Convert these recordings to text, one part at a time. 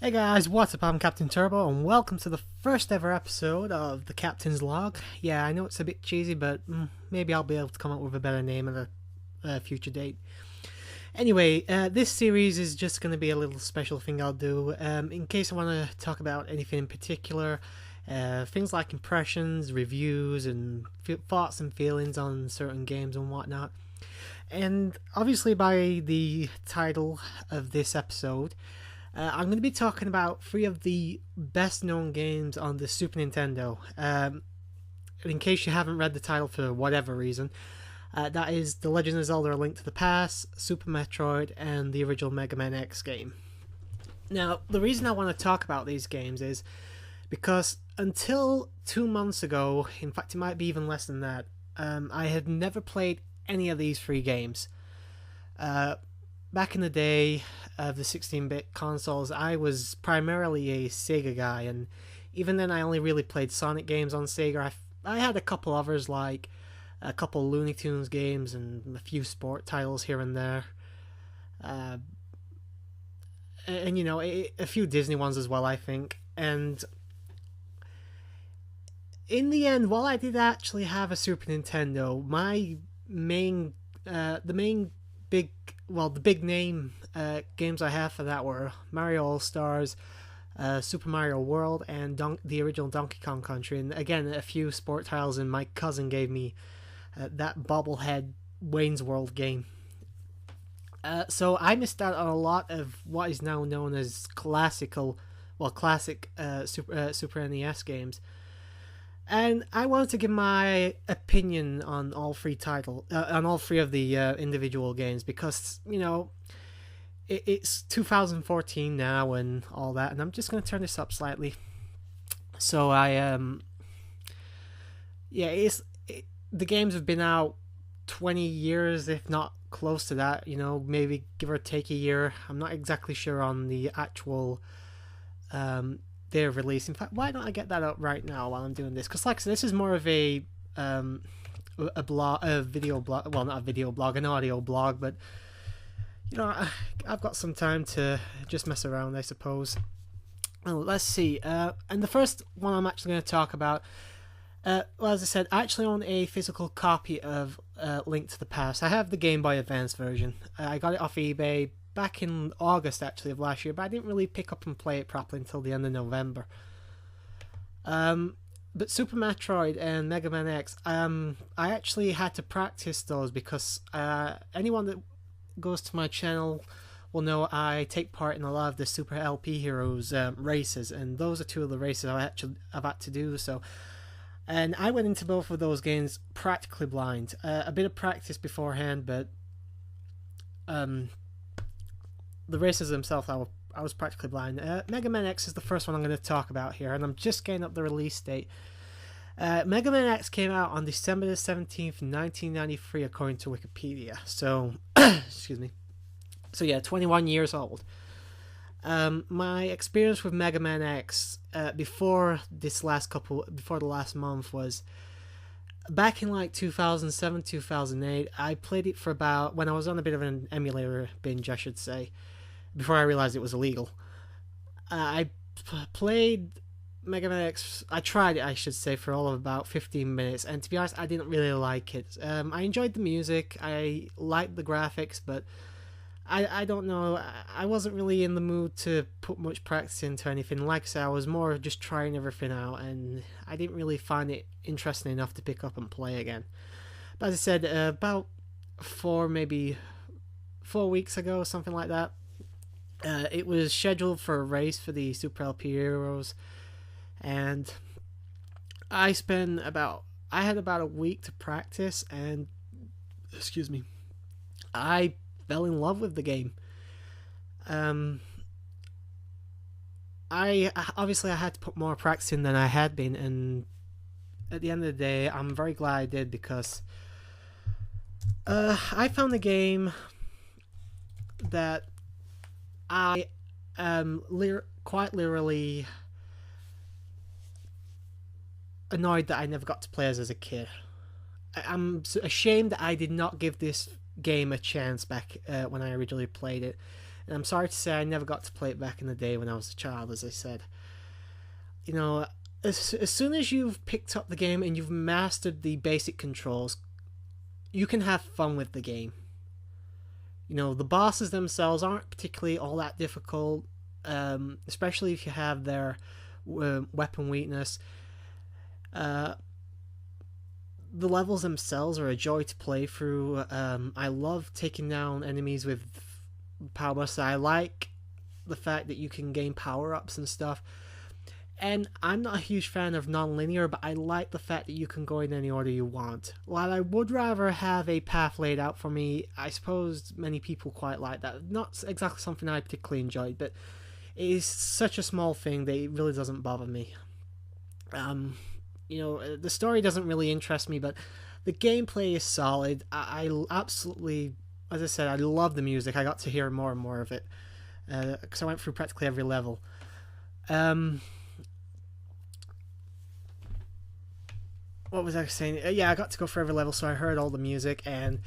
Hey guys, what's up? I'm Captain Turbo, and welcome to the first ever episode of the Captain's Log. Yeah, I know it's a bit cheesy, but maybe I'll be able to come up with a better name at a future date. Anyway, this series is just going to be a little special thing I'll do. In case I want to talk about anything in particular, things like impressions, reviews, and thoughts and feelings on certain games and whatnot. And obviously, by the title of this episode, I'm going to be talking about three of the best known games on the Super Nintendo. In case you haven't read the title for whatever reason, that is The Legend of Zelda: A Link to the Past, Super Metroid, and the original Mega Man X game. Now, the reason I want to talk about these games is because until 2 months ago, in fact, it might be even less than that, I had never played any of these three games. Back in the day of the 16-bit consoles, I was primarily a Sega guy, and even then I only really played Sonic games on Sega. I had a couple others, like a couple Looney Tunes games and a few sport titles here and there. And you know, a few Disney ones as well, I think. And in the end, while I did actually have a Super Nintendo, my main, the main big, well, the big name games I have for that were Mario All Stars, Super Mario World, and the original Donkey Kong Country. And again, a few sport titles, and my cousin gave me that bobblehead Wayne's World game. So I missed out on a lot of what is now known as classic Super NES games. And I wanted to give my opinion on all three on all three of the individual games, because you know it's 2014 now and all that, and I'm just going to turn this up slightly. So the games have been out 20 years, if not close to that. You know, maybe give or take a year. I'm not exactly sure on the actual their release. In fact, why don't I get that up right now while I'm doing this? Because, like I said, this is more of a video blog. Well, not a video blog, an audio blog. But you know, I've got some time to just mess around, I suppose. Well, let's see. And the first one I'm actually going to talk about. Well, as I said, I actually own a physical copy of Link to the Past. I have the Game Boy Advance version. I got it off eBay back in August, actually, of last year, but I didn't really pick up and play it properly until the end of November. But Super Metroid and Mega Man X, I actually had to practice those because anyone that goes to my channel will know I take part in a lot of the Super LP Heroes races, and those are two of the races I've had to do. So, and I went into both of those games practically blind. A bit of practice beforehand, but the races themselves, I was practically blind. Mega Man X is the first one I'm going to talk about here, and I'm just getting up the release date. Mega Man X came out on December the 17th, 1993, according to Wikipedia. So, excuse me. So yeah, 21 years old. My experience with Mega Man X before the last month was back in like 2007, 2008. I played it for about, when I was on a bit of an emulator binge, I should say, before I realized it was illegal. I played Mega Man X. I tried it, I should say, for all of about 15 minutes, and to be honest, I didn't really like it. I enjoyed the music, I liked the graphics, but I don't know, I wasn't really in the mood to put much practice into anything. Like I said, I was more just trying everything out, and I didn't really find it interesting enough to pick up and play again. But as I said, about maybe 4 weeks ago, something like that, it was scheduled for a race for the Super LP Heroes, and I had about a week to practice, and excuse me, I fell in love with the game. I had to put more practice in than I had been, and at the end of the day, I'm very glad I did, because I found a game that I am quite literally annoyed that I never got to play as a kid. I'm ashamed that I did not give this game a chance back when I originally played it. And I'm sorry to say I never got to play it back in the day when I was a child, as I said. You know, as soon as you've picked up the game and you've mastered the basic controls, you can have fun with the game. You know, the bosses themselves aren't particularly all that difficult, especially if you have their weapon weakness. The levels themselves are a joy to play through. I love taking down enemies with power busts. I like the fact that you can gain power-ups and stuff. And I'm not a huge fan of non-linear, but I like the fact that you can go in any order you want. While I would rather have a path laid out for me, I suppose many people quite like that. Not exactly something I particularly enjoyed, but it is such a small thing that it really doesn't bother me. You know, the story doesn't really interest me, but the gameplay is solid. I absolutely, as I said, I love the music. I got to hear more and more of it, because I went through practically every level. What was I saying? Yeah, I got to go for every level, so I heard all the music, and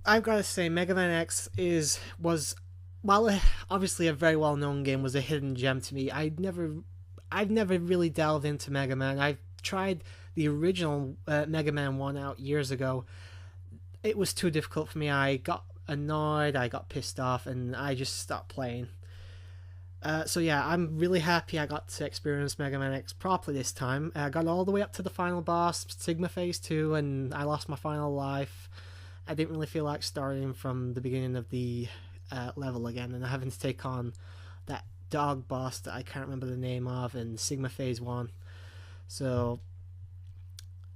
I've got to say, Mega Man X was, while obviously a very well-known game, was a hidden gem to me. I've never really delved into Mega Man. I've tried the original Mega Man 1 out years ago. It was too difficult for me. I got annoyed, I got pissed off, and I just stopped playing. So yeah, I'm really happy I got to experience Mega Man X properly this time. I got all the way up to the final boss, Sigma Phase 2, and I lost my final life. I didn't really feel like starting from the beginning of the level again, and having to take on that dog boss that I can't remember the name of in Sigma Phase 1. So,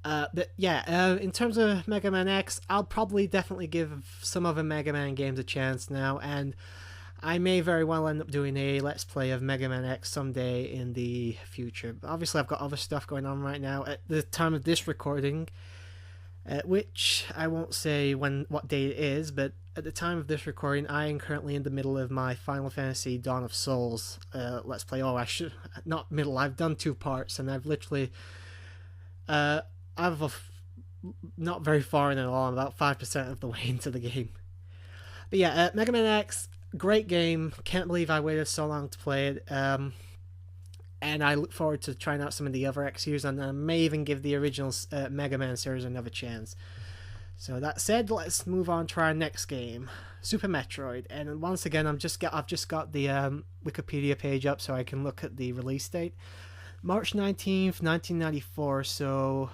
but yeah, in terms of Mega Man X, I'll probably definitely give some other Mega Man games a chance now, and I may very well end up doing a Let's Play of Mega Man X someday in the future. But obviously, I've got other stuff going on right now at the time of this recording, which I won't say what day it is, but at the time of this recording, I am currently in the middle of my Final Fantasy Dawn of Souls Let's Play. Oh, I should not middle. I've done 2 parts, and I've literally not very far in at all. I'm about 5% of the way into the game. But yeah, Mega Man X. Great game. Can't believe I waited so long to play it. And I look forward to trying out some of the other X series, and I may even give the original Mega Man series another chance. So that said, let's move on to our next game, Super Metroid. And once again, I've just got the Wikipedia page up so I can look at the release date, March 19th, 1994. So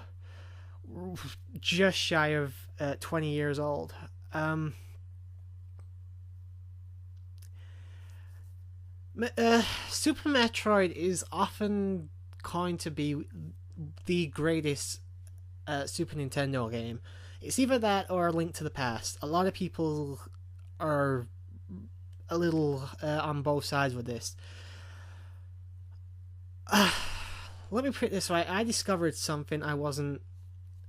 just shy of 20 years old. Super Metroid is often coined to be the greatest Super Nintendo game. It's either that or A Link to the Past. A lot of people are a little on both sides with this. Let me put it this way. I discovered something I wasn't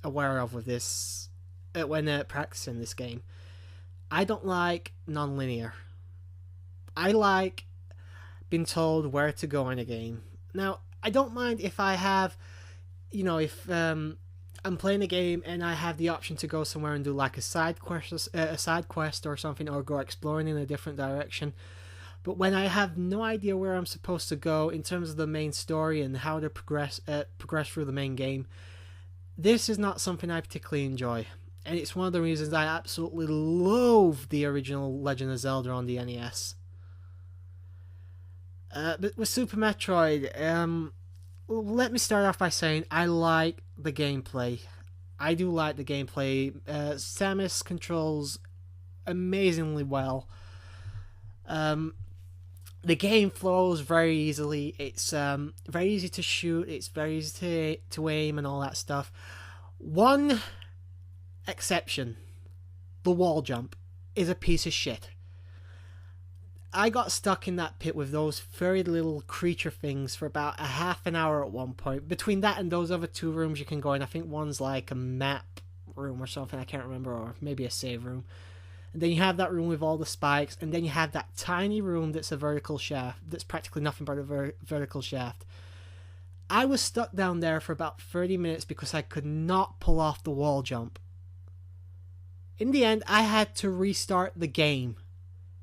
aware of with this when practicing this game. I don't like non-linear. I like been told where to go in a game. Now, I don't mind if I have, if I'm playing a game and I have the option to go somewhere and do like a side quest or something, or go exploring in a different direction. But when I have no idea where I'm supposed to go in terms of the main story and how to progress through the main game, this is not something I particularly enjoy. And it's one of the reasons I absolutely loathe the original Legend of Zelda on the NES. But with Super Metroid, let me start off by saying I like the gameplay. I do like the gameplay. Samus controls amazingly well. The game flows very easily. It's very easy to shoot. It's very easy to aim and all that stuff. One exception, the wall jump, is a piece of shit. I got stuck in that pit with those furry little creature things for about a half an hour at one point. Between that and those other 2 rooms you can go in, I think one's like a map room or something, I can't remember, or maybe a save room. And then you have that room with all the spikes, and then you have that tiny room that's a vertical shaft, that's practically nothing but a vertical shaft. I was stuck down there for about 30 minutes because I could not pull off the wall jump. In the end, I had to restart the game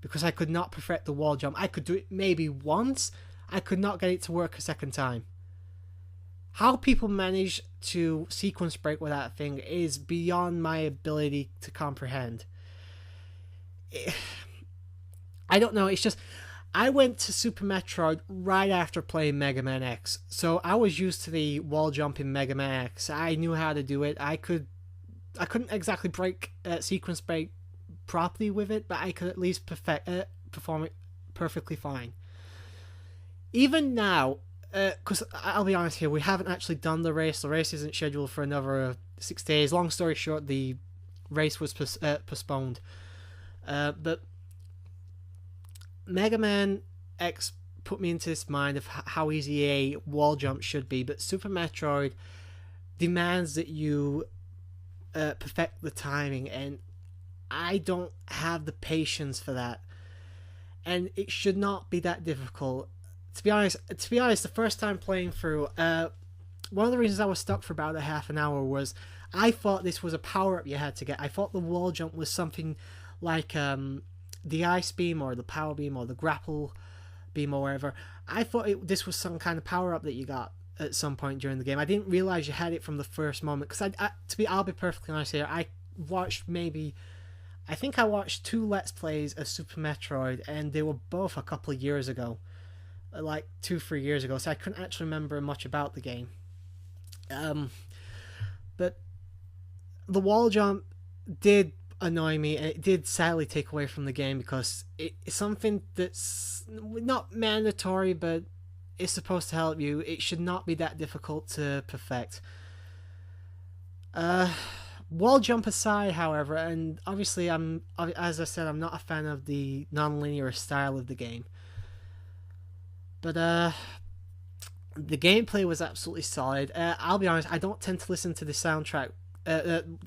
because I could not perfect the wall jump. I could do it maybe once. I could not get it to work a second time. How people manage to sequence break with that thing is beyond my ability to comprehend. I don't know, it's just I went to Super Metroid right after playing Mega Man X, so I was used to the wall jump in Mega Man X. I knew how to do it. I couldn't exactly break sequence break properly with it, but I could at least perform it perfectly fine. Even now, because I'll be honest here, we haven't actually done the race. The race isn't scheduled for another 6 days. Long story short, the race was postponed. But Mega Man X put me into this mind of how easy a wall jump should be, but Super Metroid demands that you perfect the timing, and I don't have the patience for that. And it should not be that difficult. To be honest, the first time playing through, one of the reasons I was stuck for about a half an hour was I thought this was a power up you had to get. I thought the wall jump was something like the ice beam or the power beam or the grapple beam or whatever. I thought this was some kind of power up that you got at some point during the game. I didn't realize you had it from the first moment, because I'll be perfectly honest here, I think I watched 2 Let's Plays of Super Metroid, and they were both a couple of years ago, like 2-3 years ago, so I couldn't actually remember much about the game. But the wall jump did annoy me, and it did sadly take away from the game, because it's something that's not mandatory, but it's supposed to help you. It should not be that difficult to perfect. Wall jump aside, however, and obviously as I said, I'm not a fan of the non-linear style of the game. But the gameplay was absolutely solid. I'll be honest, I don't tend to listen to the soundtrack,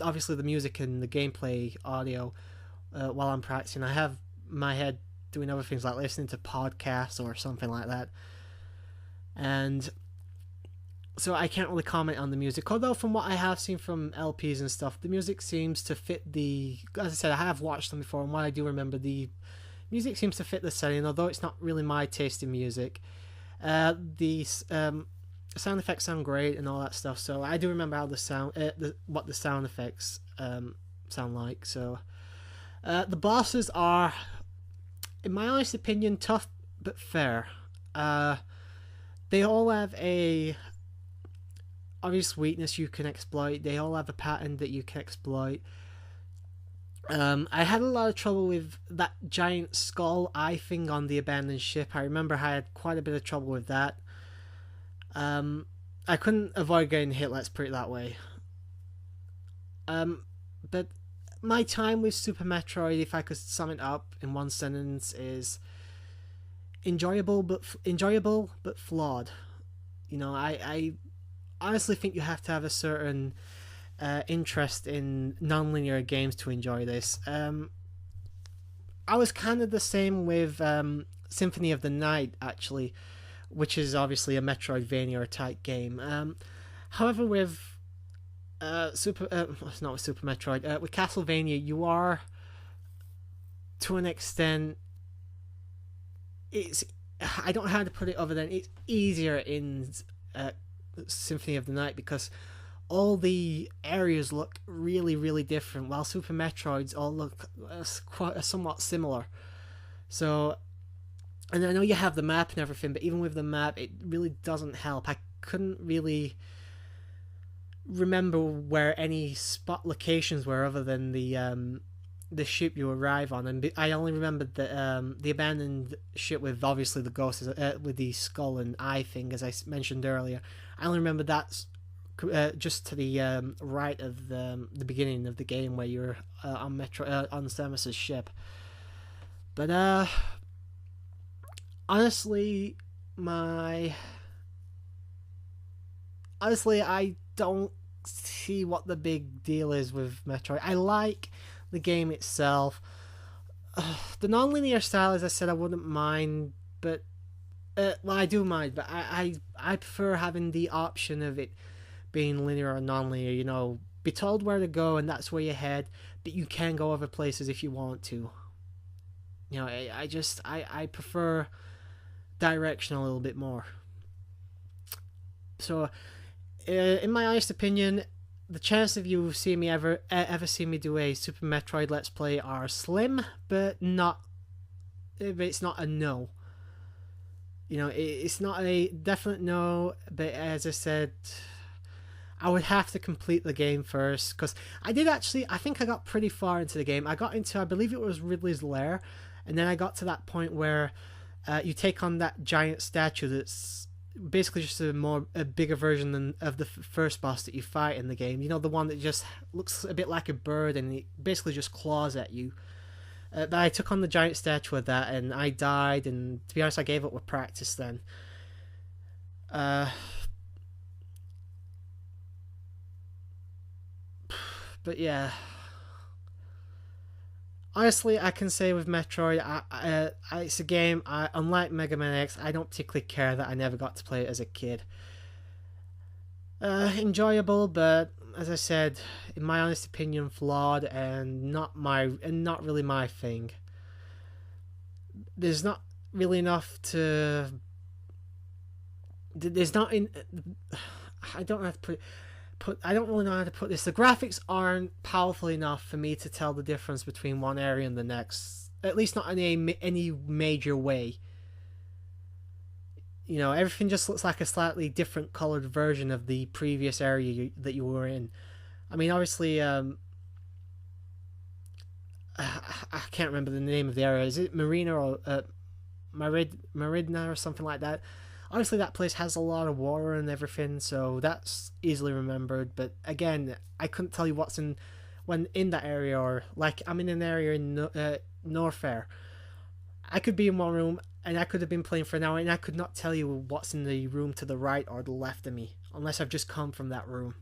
obviously the music and the gameplay audio, while I'm practicing. I have my head doing other things like listening to podcasts or something like that. And so I can't really comment on the music, although from what I have seen from LPs and stuff, the music seems to fit as I said, I have watched them before, and what I do remember, the music seems to fit the setting, although it's not really my taste in music. The sound effects sound great and all that stuff, so I do remember how what the sound effects sound like. So the bosses are, in my honest opinion, tough but fair. They all have a obvious weakness you can exploit. They all have a pattern that you can exploit. I had a lot of trouble with that giant skull eye thing on the abandoned ship. I remember I had quite a bit of trouble with that. I couldn't avoid getting hit, let's put it that way. But my time with Super Metroid, if I could sum it up in one sentence, is enjoyable but flawed. You know, I honestly think you have to have a certain interest in non-linear games to enjoy this. I was kind of the same with Symphony of the Night, actually, which is obviously a Metroidvania type game. However, with it's not with Super Metroid, with Castlevania, you are, to an extent, I don't know how to put it other than it's easier in Symphony of the Night, because all the areas look really, really different, while Super Metroids all look somewhat similar. So, and I know you have the map and everything, but even with the map, it really doesn't help. I couldn't really remember where any spot locations were other than the ship you arrive on, and I only remembered the abandoned ship with obviously the ghosts, with the skull and eye thing, as I mentioned earlier. I only remember that just to the right of the beginning of the game, where you're on Samus's ship. But honestly, I don't see what the big deal is with Metroid. I like the game itself. The non-linear style, as I said, I wouldn't mind, but well, I do mind, but I prefer having the option of it being linear or non-linear. You know, be told where to go and that's where you head, but you can go other places if you want to. You know, I prefer direction a little bit more. So, in my honest opinion, the chance of you seeing me ever see me do a Super Metroid Let's Play are slim, but not. It's not a no. You know, it's not a definite no. But as I said, I would have to complete the game first, because I did actually. I think I got pretty far into the game. I got into, I believe it was Ridley's Lair, and then I got to that point where you take on that giant statue that's basically just a bigger version of the first boss that you fight in the game. You know, the one that just looks a bit like a bird and it basically just claws at you. But I took on the giant statue of that and I died, and to be honest, I gave up with practice then. But yeah, honestly, I can say with Metroid, it's a game. Unlike Mega Man X, I don't particularly care that I never got to play it as a kid. Enjoyable, but as I said, in my honest opinion, flawed and not really my thing. There's not really enough to. There's not in. I don't know how to I don't really know how to put this. The graphics aren't powerful enough for me to tell the difference between one area and the next. At least not in any major way. You know, everything just looks like a slightly different colored version of the previous area that you were in. I mean, obviously, I can't remember the name of the area. Is it Marina or Maridna or something like that? Obviously, that place has a lot of water and everything, so that's easily remembered. But again, I couldn't tell you what's in that area, or like I'm in an area in Norfair. I could be in one room and I could have been playing for an hour and I could not tell you what's in the room to the right or the left of me unless I've just come from that room.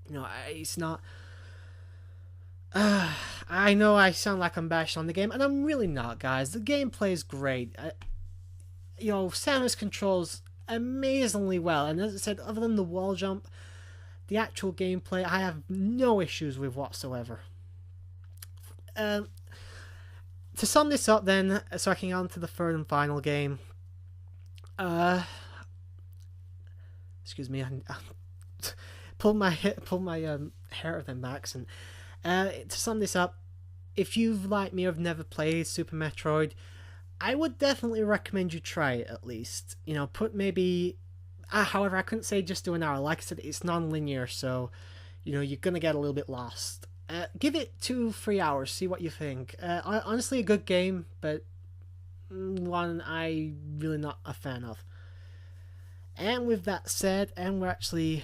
You know, it's not. I know I sound like I'm bashing on the game, and I'm really not, guys. The gameplay is great. You know, Samus controls amazingly well, and as I said, other than the wall jump, the actual gameplay I have no issues with whatsoever. To sum this up then, so I can get on to the third and final game. Excuse me, I pulled my hair of them backs, and to sum this up, if you've like me have never played Super Metroid, I would definitely recommend you try it at least. You know, put maybe. However, I couldn't say just do an hour. Like I said, it's non-linear, so you know you're gonna get a little bit lost. Give it 2-3 hours. See what you think. Honestly, a good game, but one I really not a fan of. And with that said, and we're actually.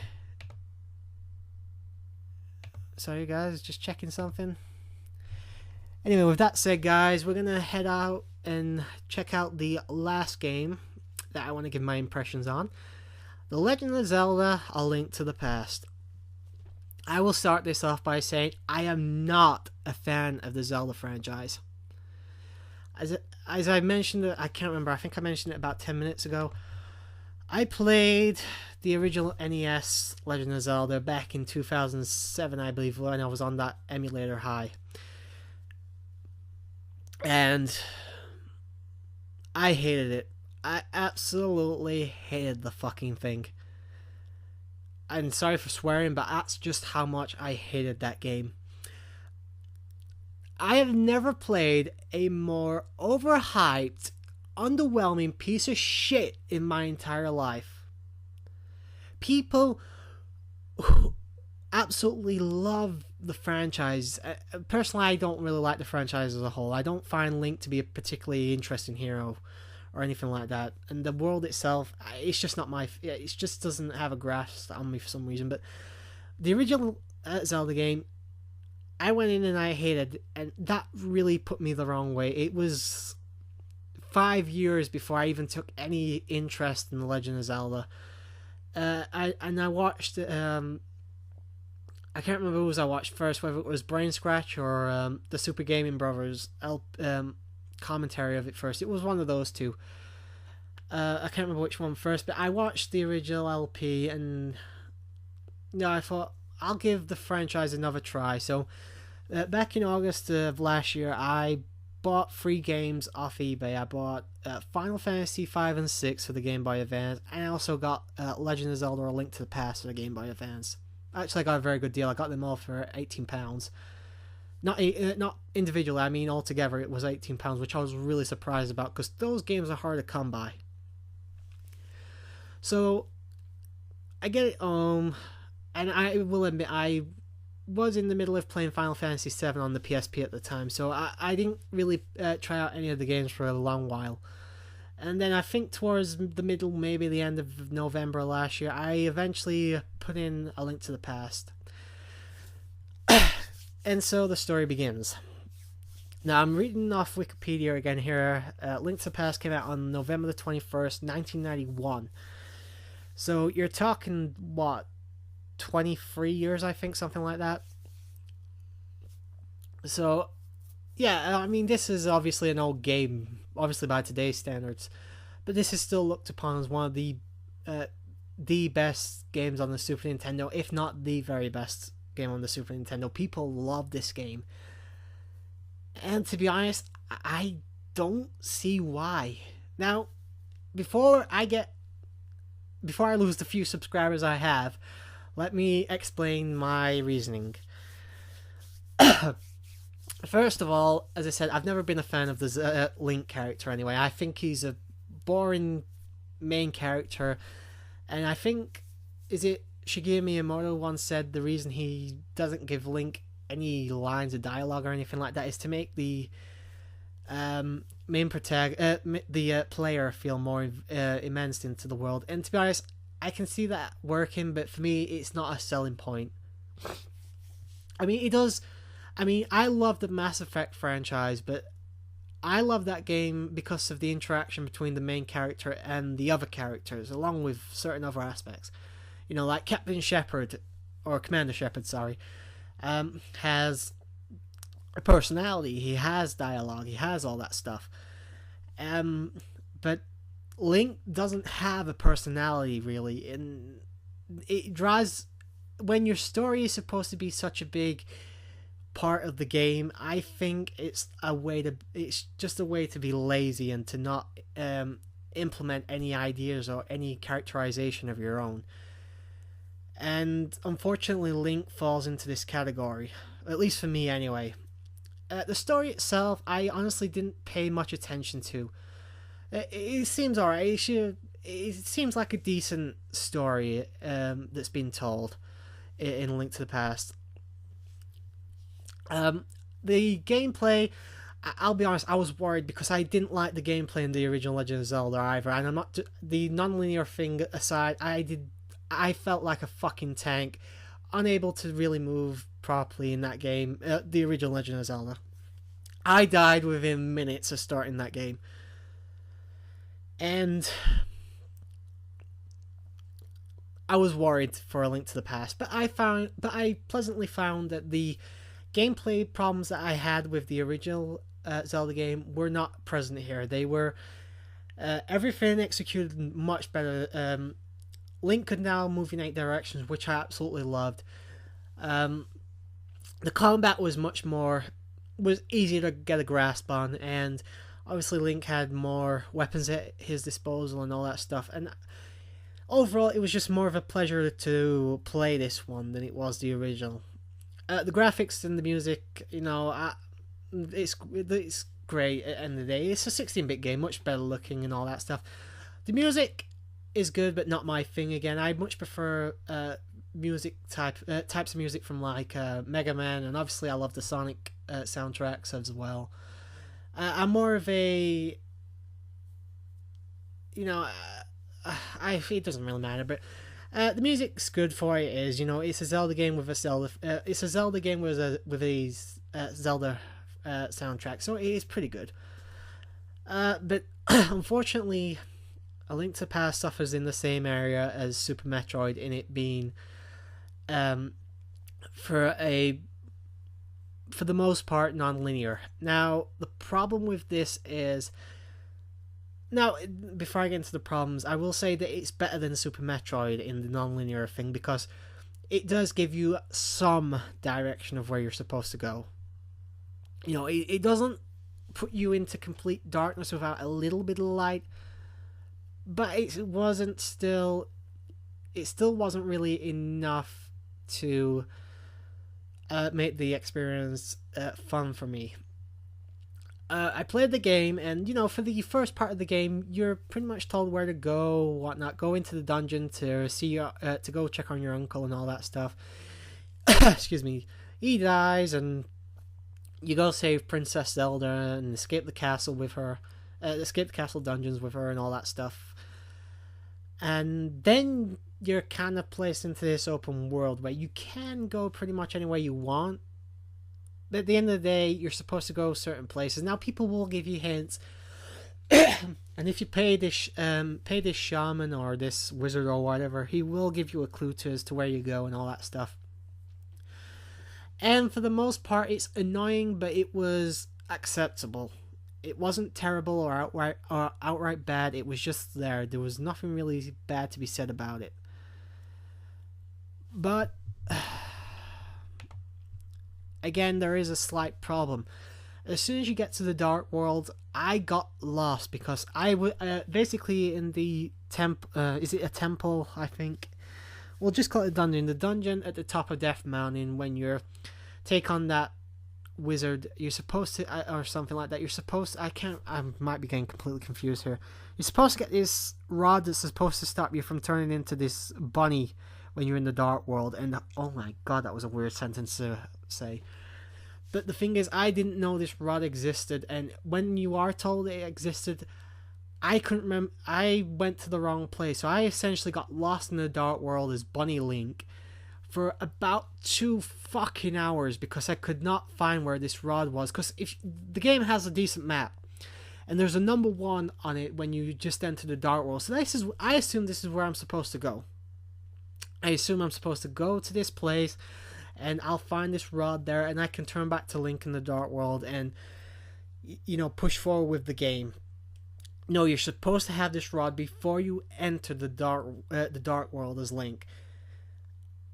Sorry, guys, just checking something. Anyway, with that said, guys, we're gonna head out and check out the last game that I want to give my impressions on. The Legend of Zelda: A Link to the Past. I will start this off by saying I am not a fan of the Zelda franchise. As I mentioned, I can't remember, I think I mentioned it about 10 minutes ago. I played the original NES Legend of Zelda back in 2007, I believe, when I was on that emulator high. And I hated it. I absolutely hated the fucking thing. I'm sorry for swearing, but that's just how much I hated that game. I have never played a more overhyped, underwhelming piece of shit in my entire life. People who absolutely love the franchise. Personally, I don't really like the franchise as a whole. I don't find Link to be a particularly interesting hero or anything like that. And the world itself, it's just not my. It just doesn't have a grasp on me for some reason. But the original Zelda game, I went in and I hated, and that really put me the wrong way. It was 5 years before I even took any interest in The Legend of Zelda. I watched. I can't remember who I watched first, whether it was Brain Scratch or the Super Gaming Brothers commentary of it first. It was one of those two. I can't remember which one first, but I watched the original LP, and I thought, I'll give the franchise another try. So back in August of last year, I bought 3 games off eBay. I bought Final Fantasy 5 and 6 for the Game Boy Advance, and I also got Legend of Zelda: A Link to the Past for the Game Boy Advance. Actually, I got a very good deal. I got them all for £18. Not individually, I mean altogether it was £18, which I was really surprised about because those games are hard to come by. So I get it and I will admit I was in the middle of playing Final Fantasy VII on the PSP at the time, so I didn't really try out any of the games for a long while. And then I think towards the middle, maybe the end of November last year, I eventually put in A Link to the Past. And so the story begins. Now I'm reading off Wikipedia again here. Link to the Past came out on November the 21st, 1991. So you're talking, what, 23 years, I think, something like that. So, yeah, I mean, this is obviously an old game, obviously by today's standards, but this is still looked upon as one of the best games on the Super Nintendo, if not the very best game on the Super Nintendo. People love this game, and to be honest, I don't see why. Now, before I lose the few subscribers I have, let me explain my reasoning. First of all, as I said, I've never been a fan of the Link character anyway. I think he's a boring main character, and I think, is it Shigeru Miyamoto once said the reason he doesn't give Link any lines of dialogue or anything like that is to make the player feel more immersed into the world. And to be honest, I can see that working, but for me, it's not a selling point. I mean, it does. I mean, I love the Mass Effect franchise, but I love that game because of the interaction between the main character and the other characters, along with certain other aspects. You know, like Captain Shepard, or Commander Shepard, sorry, has a personality. He has dialogue. He has all that stuff. But Link doesn't have a personality, really, and it draws. When your story is supposed to be such a big part of the game, I think it's just a way to be lazy and to not implement any ideas or any characterization of your own. And unfortunately, Link falls into this category, at least for me anyway. The story itself, I honestly didn't pay much attention to. It seems alright. It seems like a decent story that's been told in Link to the Past. The gameplay, I'll be honest, I was worried because I didn't like the gameplay in the original Legend of Zelda either, and I'm not, the non-linear thing aside, I felt like a fucking tank, unable to really move properly in that game, the original Legend of Zelda. I died within minutes of starting that game. And I was worried for A Link to the Past, but I pleasantly found that the gameplay problems that I had with the original Zelda game were not present here. They were everything executed much better. Link could now move in 8 directions, which I absolutely loved. The combat was easier to get a grasp on, and obviously Link had more weapons at his disposal and all that stuff. And overall, it was just more of a pleasure to play this one than it was the original. The graphics and the music, you know, it's great at the end of the day. It's a 16-bit game, much better looking and all that stuff. The music is good, but not my thing again. I much prefer types of music from like Mega Man, and obviously I love the Sonic soundtracks as well. I'm more of a, you know, it doesn't really matter, but the music's good for what it is. You know, it's a Zelda game with a Zelda. It's a Zelda game with a Zelda soundtrack, so it is pretty good. But unfortunately, A Link to the Past suffers in the same area as Super Metroid, in it being, for the most part, non-linear. Now, the problem with this is, now, before I get into the problems, I will say that it's better than Super Metroid in the non-linear thing, because it does give you some direction of where you're supposed to go. It doesn't put you into complete darkness without a little bit of light, but it still wasn't really enough to make the experience fun for me. I played the game, and for the first part of the game, you're pretty much told where to go, whatnot. Go into the dungeon to to go check on your uncle and all that stuff. Excuse me. He dies, and you go save Princess Zelda and escape the castle with her, escape the castle dungeons with her, and all that stuff. And then you're kind of placed into this open world where you can go pretty much anywhere you want. But at the end of the day, you're supposed to go certain places. Now, people will give you hints, and if you pay this shaman or this wizard or whatever, he will give you a clue as to where you go and all that stuff. And for the most part, it's annoying, but it was acceptable. It wasn't terrible or outright bad. It was just there. There was nothing really bad to be said about it. But again, there is a slight problem. As soon as you get to the Dark World, I got lost because basically in the is it a temple? I think we'll just call it a dungeon. The dungeon at the top of Death Mountain, when you take on that wizard, you're supposed to, or something like that. You're supposed to, I might be getting completely confused here. You're supposed to get this rod that's supposed to stop you from turning into this bunny when you're in the Dark World. And oh my god, that was a weird sentence to say. But the thing is, I didn't know this rod existed, and when you are told it existed, I couldn't remember. I went to the wrong place, so I essentially got lost in the Dark World as Bunny Link for about 2 fucking hours because I could not find where this rod was. Because if the game has a decent map, and there's a number 1 on it when you just enter the Dark World, so I assume this is where I'm supposed to go. I assume I'm supposed to go to this place, and I'll find this rod there, and I can turn back to Link in the Dark World and push forward with the game. No, you're supposed to have this rod before you enter the Dark World as Link.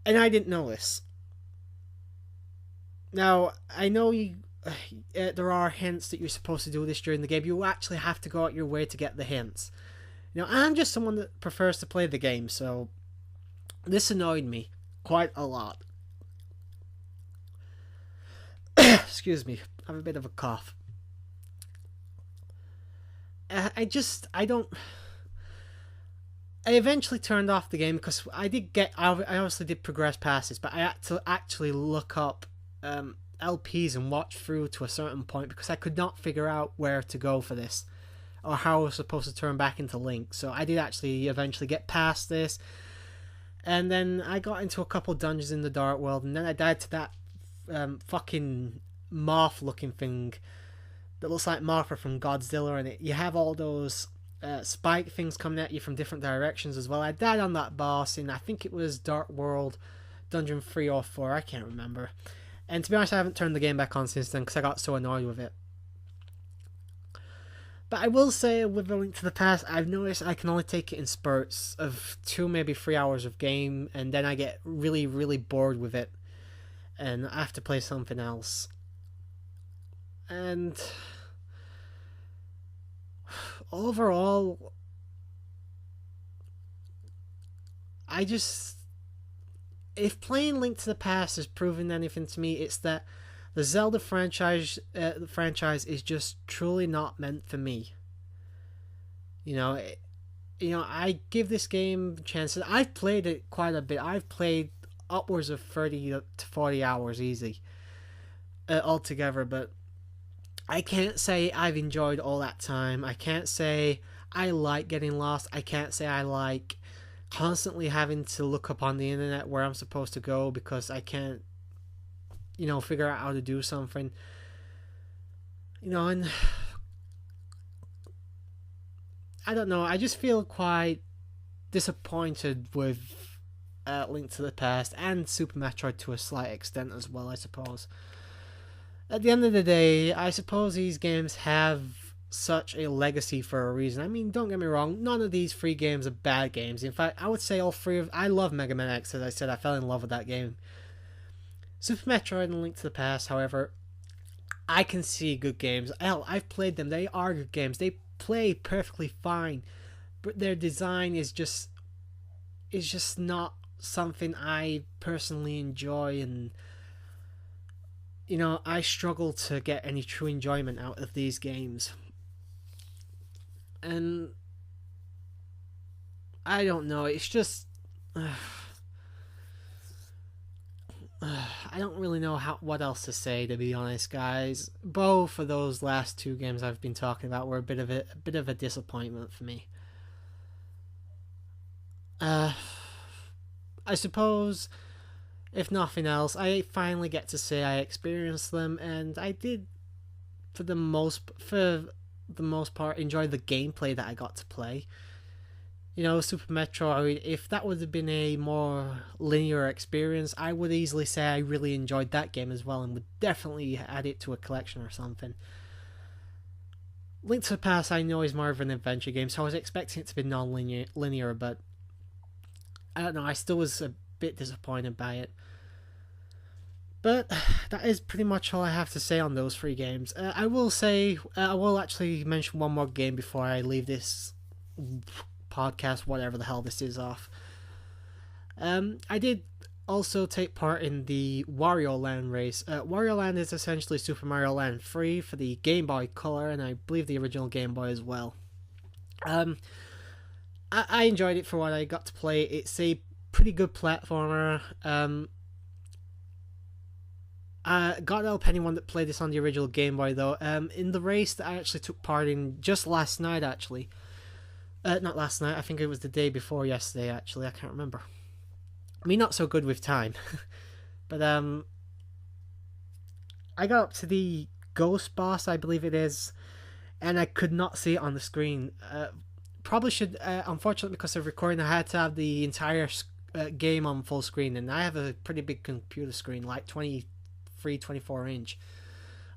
And I didn't know this. Now, I know there are hints that you're supposed to do this during the game. You actually have to go out your way to get the hints. Now, I'm just someone that prefers to play the game, so this annoyed me quite a lot. Excuse me, I have a bit of a cough. I eventually turned off the game because I obviously did progress past this, but I had to actually look up LPs and watch through to a certain point because I could not figure out where to go for this or how I was supposed to turn back into Link. So I did actually eventually get past this, and then I got into a couple dungeons in the Dark World, and then I died to that fucking moth looking thing that looks like Martha from Godzilla, and you have all those spike things coming at you from different directions as well. I died on that boss in, I think it was Dark World Dungeon 3 or 4, I can't remember. And to be honest, I haven't turned the game back on since then because I got so annoyed with it. But I will say, with A Link to the Past, I've noticed I can only take it in spurts of 2, maybe 3 hours of game, and then I get really, really bored with it, and I have to play something else. And overall, if playing Link to the Past has proven anything to me, it's that the Zelda franchise is just truly not meant for me. I give this game chances. I've played it quite a bit. I've played upwards of 30 to 40 hours easy altogether, but I can't say I've enjoyed all that time. I can't say I like getting lost. I can't say I like constantly having to look up on the internet where I'm supposed to go because I can't, figure out how to do something. And I don't know. I just feel quite disappointed with Link to the Past and Super Metroid to a slight extent as well, I suppose. At the end of the day, I suppose these games have such a legacy for a reason. I mean, don't get me wrong, none of these three games are bad games. In fact, I would say all three of... I love Mega Man X, as I said, I fell in love with that game. Super Metroid and Link to the Past, however, I can see good games. Hell, I've played them. They are good games. They play perfectly fine. But their design is just not something I personally enjoy, and I struggle to get any true enjoyment out of these games. And I don't know, it's just I don't really know what else to say, to be honest, guys. Both of those last two games I've been talking about were a bit of a disappointment for me. I suppose, if nothing else, I finally get to say I experienced them, and I did, for the most part, enjoy the gameplay that I got to play. Super Metroid, if that would have been a more linear experience, I would easily say I really enjoyed that game as well, and would definitely add it to a collection or something. Link to the Past, I know, is more of an adventure game, so I was expecting it to be non-linear, but I don't know, I still was a bit disappointed by it. But that is pretty much all I have to say on those three games. I will actually mention one more game before I leave this podcast, whatever the hell this is, off. I did also take part in the Wario Land race. Wario Land is essentially Super Mario Land 3 for the Game Boy Color, and I believe the original Game Boy as well. I enjoyed it for what I got to play. It's a pretty good platformer. God help anyone that played this on the original Game Boy, though. In the race that I actually took part in just last night, actually. Not last night, I think it was the day before yesterday, actually. I can't remember. I mean, not so good with time. But, I got up to the Ghost Boss, I believe it is, and I could not see it on the screen. Probably should, unfortunately, because of recording, I had to have the entire game on full screen, and I have a pretty big computer screen, like 24 inch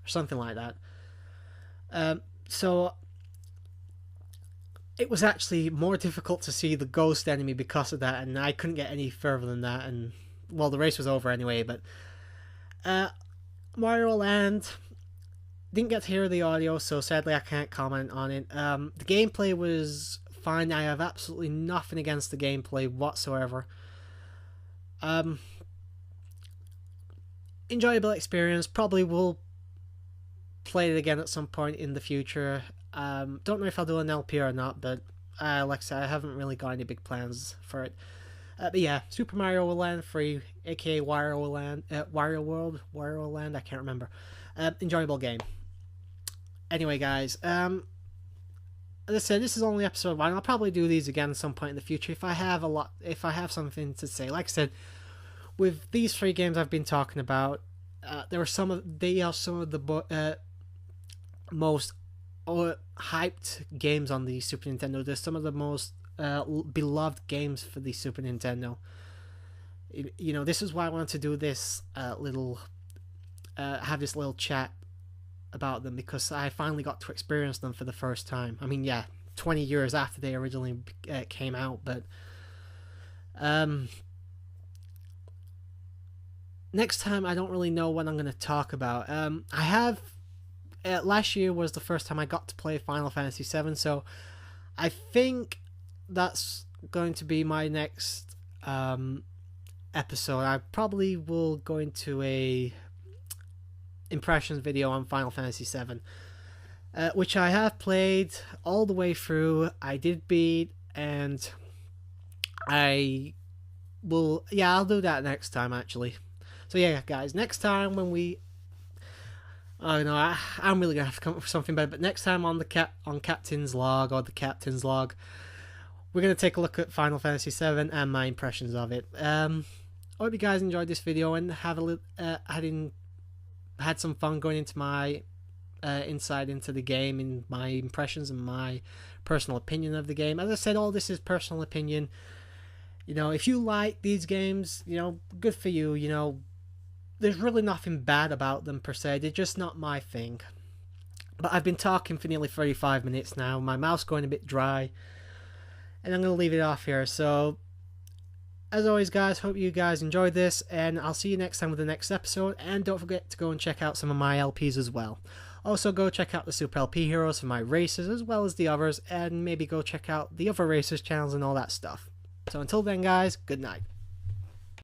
or something like that. So it was actually more difficult to see the ghost enemy because of that, and I couldn't get any further than that, and well, the race was over anyway. But Wario Land, didn't get to hear the audio, so sadly I can't comment on it. The gameplay was fine. I have absolutely nothing against the gameplay whatsoever. Enjoyable experience. Probably will play it again at some point in the future. Don't know if I'll do an LP or not, but like I said, I haven't really got any big plans for it. But yeah, Super Mario Land 3, aka Wario Land, Wario Land, I can't remember. Enjoyable game. Anyway, guys, as I said, this is only episode 1. I'll probably do these again at some point in the future if I have something to say. Like I said, with these three games I've been talking about, they are some of the most hyped games on the Super Nintendo. They're some of the most beloved games for the Super Nintendo. This is why I wanted to do this have this little chat about them, because I finally got to experience them for the first time. I mean, yeah, 20 years after they originally came out, but next time I don't really know what I'm going to talk about. I have last year was the first time I got to play Final Fantasy VII, so I think that's going to be my next episode. I probably will go into a impressions video on Final Fantasy VII, which I have played all the way through. I did beat, and I'll do that next time, actually. So yeah, guys, next time when we... Oh no, I'm really gonna have to come up with something better. But next time on Captain's Log, we're gonna take a look at Final Fantasy VII and my impressions of it. I hope you guys enjoyed this video and had some fun going into my insight into the game and my impressions and my personal opinion of the game. As I said, all this is personal opinion. If you like these games, good for you. There's really nothing bad about them per se. They're just not my thing. But I've been talking for nearly 35 minutes now. My mouth's going a bit dry. And I'm going to leave it off here. So, as always, guys, hope you guys enjoyed this. And I'll see you next time with the next episode. And don't forget to go and check out some of my LPs as well. Also, go check out the Super LP Heroes for my races as well as the others. And maybe go check out the other racers' channels and all that stuff. So until then, guys, good night.